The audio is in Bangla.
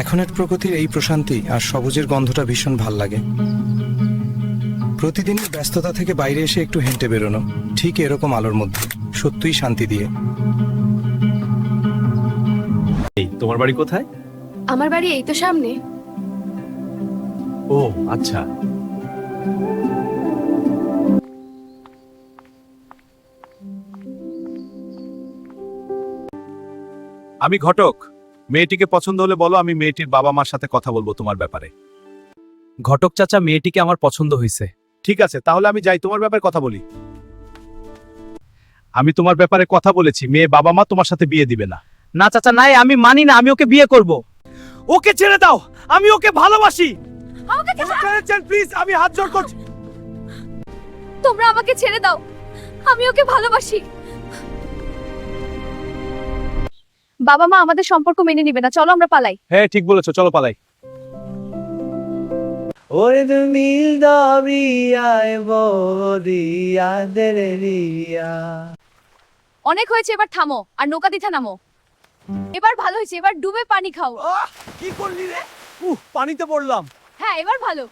এখনের প্রকৃতির এই প্রশান্তি আর সবুজের গন্ধটা ভীষণ ভাল লাগে। প্রতিদিনের ব্যস্ততা থেকে বাইরে এসে একটু হেঁটে বেরোনো, ঠিক এরকম আলোর মধ্যে, সত্যিই শান্তি দিয়ে। এই তোমার বাড়ি কোথায়? আমার বাড়ি এই তো সামনে। ও আচ্ছা। আমি ঘটক। মেয়েটিকে পছন্দ হলে বলো, আমি মেয়েটির বাবা মার সাথে কথা বলবো তোমার ব্যাপারে। ঘটক চাচা, মেয়েটিকে আমার পছন্দ হয়েছে। ঠিক আছে, তাহলে আমি যাই, তোমার ব্যাপারে কথা বলি। আমি তোমার ব্যাপারে কথা বলেছি, মেয়ে বাবা মা তোমার সাথে বিয়ে দিবে না। না চাচা নাই, আমি মানি না, আমি ওকে বিয়ে করব। ওকে ছেড়ে দাও, আমি ওকে ভালোবাসি। আমাকে প্লিজ, আমি হাত জোড় করছি। তোমরা আমাকে ছেড়ে দাও, আমি ওকে ভালোবাসি। বাবা মা আমাদের সম্পর্ক মেনে নিবে না, চলো আমরা পালাই। হ্যাঁ ঠিক বলেছো, চলো পালাই। ওরে নীল দরিয়ায় বরিয়া দেরিয়া। অনেক হয়েছে, এবার থামো আর নৌকা দিথা নামো। এবার ভালো হয়েছে, এবার ডুবে পানি খাও। কি করলি রে? পানিতে পড়লাম। হ্যাঁ এবার ভালো।